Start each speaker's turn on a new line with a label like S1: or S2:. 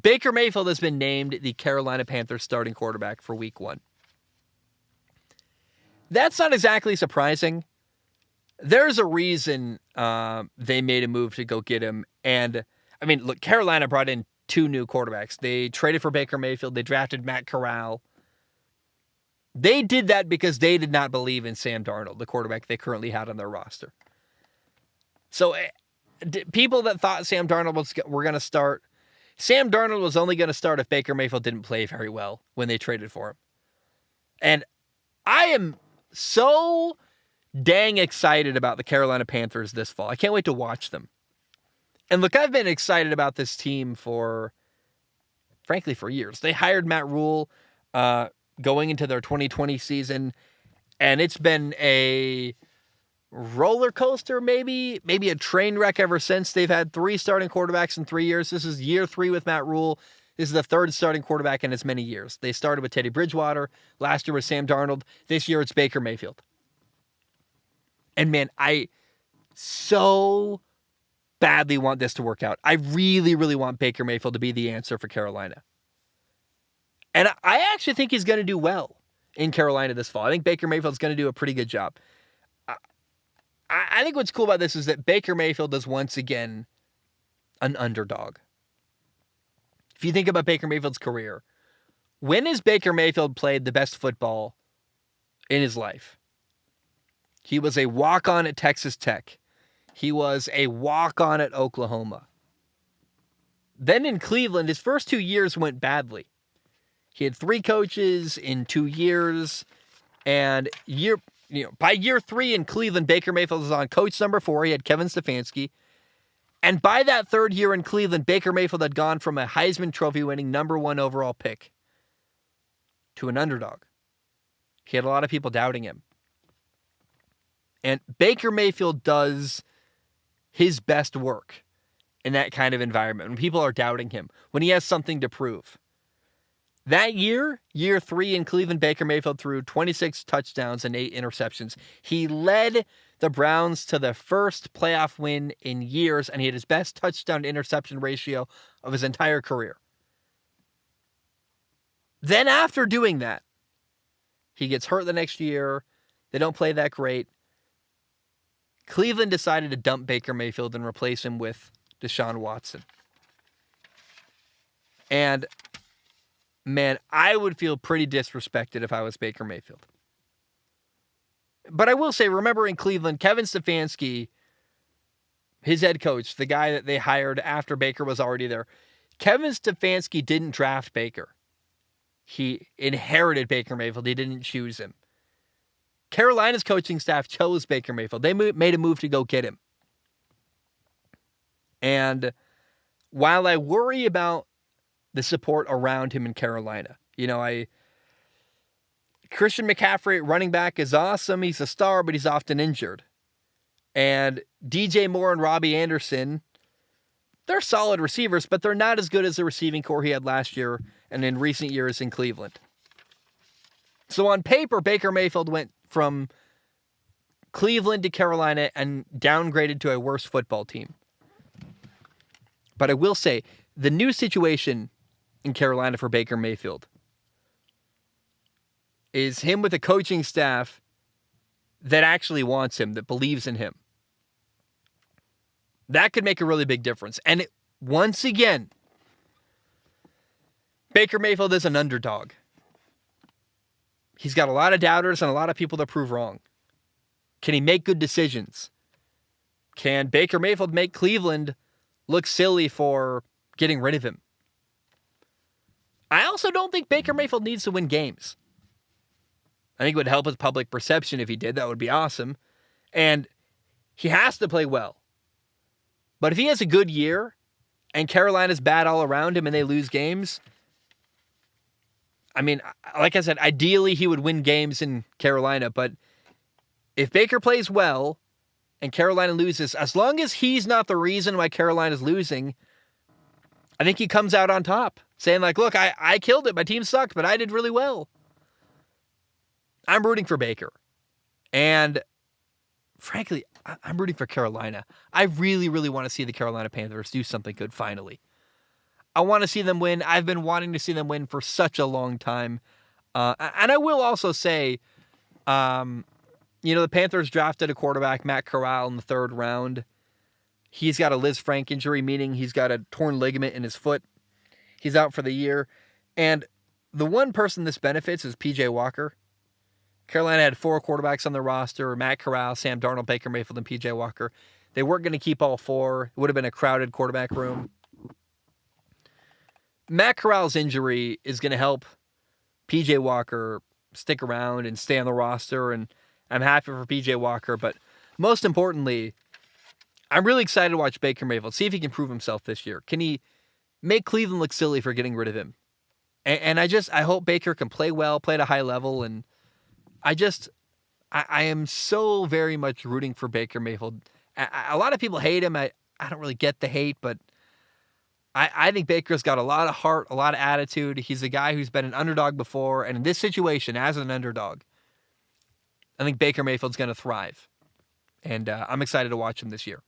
S1: Baker Mayfield has been named the Carolina Panthers starting quarterback for week 1. That's not exactly surprising. There's a reason they made a move to go get him. And, I mean, look, Carolina brought in 2 new quarterbacks. They traded for Baker Mayfield. They drafted Matt Corral. They did that because they did not believe in Sam Darnold, the quarterback they currently had on their roster. So people that thought Sam Darnold were going to start, Sam Darnold was only going to start if Baker Mayfield didn't play very well when they traded for him. And I am so dang excited about the Carolina Panthers this fall. I can't wait to watch them. And look, I've been excited about this team frankly, for years. They hired Matt Rule going into their 2020 season, and it's been a roller coaster, maybe a train wreck ever since. They've had 3 starting quarterbacks in 3 years. This is year 3 with Matt Rule. This is the 3rd starting quarterback in as many years. They started with Teddy Bridgewater. Last year was Sam Darnold. This year it's Baker Mayfield. And man, I so badly want this to work out. I really, really want Baker Mayfield to be the answer for Carolina. And I actually think he's going to do well in Carolina this fall. I think Baker Mayfield's going to do a pretty good job. I think what's cool about this is that Baker Mayfield is once again an underdog. If you think about Baker Mayfield's career, when has Baker Mayfield played the best football in his life? He was a walk-on at Texas Tech. He was a walk-on at Oklahoma. Then in Cleveland, his first 2 years went badly. He had 3 coaches in 2 years, and by year 3 in Cleveland, Baker Mayfield was on coach number 4. He had Kevin Stefanski. And by that 3rd year in Cleveland, Baker Mayfield had gone from a Heisman Trophy winning number 1 overall pick to an underdog. He had a lot of people doubting him. And Baker Mayfield does his best work in that kind of environment, when people are doubting him, when he has something to prove. That year 3 in Cleveland, Baker Mayfield threw 26 touchdowns and 8 interceptions. He led the Browns to the first playoff win in years, and he had his best touchdown-to-interception ratio of his entire career. Then after doing that, he gets hurt the next year. They don't play that great. Cleveland decided to dump Baker Mayfield and replace him with Deshaun Watson. And man, I would feel pretty disrespected if I was Baker Mayfield. But I will say, remember in Cleveland, Kevin Stefanski, his head coach, the guy that they hired after Baker was already there, Kevin Stefanski didn't draft Baker. He inherited Baker Mayfield. He didn't choose him. Carolina's coaching staff chose Baker Mayfield. They made a move to go get him. And while I worry about the support around him in Carolina, Christian McCaffrey, running back, is awesome. He's a star, but he's often injured. And DJ Moore and Robbie Anderson, they're solid receivers, but they're not as good as the receiving core he had last year and in recent years in Cleveland. So on paper, Baker Mayfield went from Cleveland to Carolina and downgraded to a worse football team. But I will say, the new situation in Carolina for Baker Mayfield is him with a coaching staff that actually wants him, that believes in him. That could make a really big difference. And once again, Baker Mayfield is an underdog. He's got a lot of doubters and a lot of people to prove wrong. Can he make good decisions? Can Baker Mayfield make Cleveland look silly for getting rid of him? I also don't think Baker Mayfield needs to win games. I think it would help with public perception if he did. That would be awesome. And he has to play well. But if he has a good year and Carolina's bad all around him and they lose games, I mean, like I said, ideally he would win games in Carolina. But if Baker plays well and Carolina loses, as long as he's not the reason why Carolina's losing, I think he comes out on top, saying like, look, I killed it. My team sucked, but I did really well. I'm rooting for Baker. And frankly, I'm rooting for Carolina. I really, really want to see the Carolina Panthers do something good finally. I want to see them win. I've been wanting to see them win for such a long time. And I will also say, the Panthers drafted a quarterback, Matt Corral, in the 3rd round. He's got a Liz Frank injury, meaning he's got a torn ligament in his foot. He's out for the year. And the one person this benefits is P.J. Walker. Carolina had 4 quarterbacks on their roster: Matt Corral, Sam Darnold, Baker Mayfield, and P.J. Walker. They weren't going to keep all 4. It would have been a crowded quarterback room. Matt Corral's injury is going to help P.J. Walker stick around and stay on the roster, and I'm happy for P.J. Walker. But most importantly, I'm really excited to watch Baker Mayfield, see if he can prove himself this year. Can he make Cleveland look silly for getting rid of him? And I hope Baker can play well, play at a high level, and I am so very much rooting for Baker Mayfield. A lot of people hate him. I don't really get the hate, but I think Baker's got a lot of heart, a lot of attitude. He's a guy who's been an underdog before, and in this situation, as an underdog, I think Baker Mayfield's going to thrive. And I'm excited to watch him this year.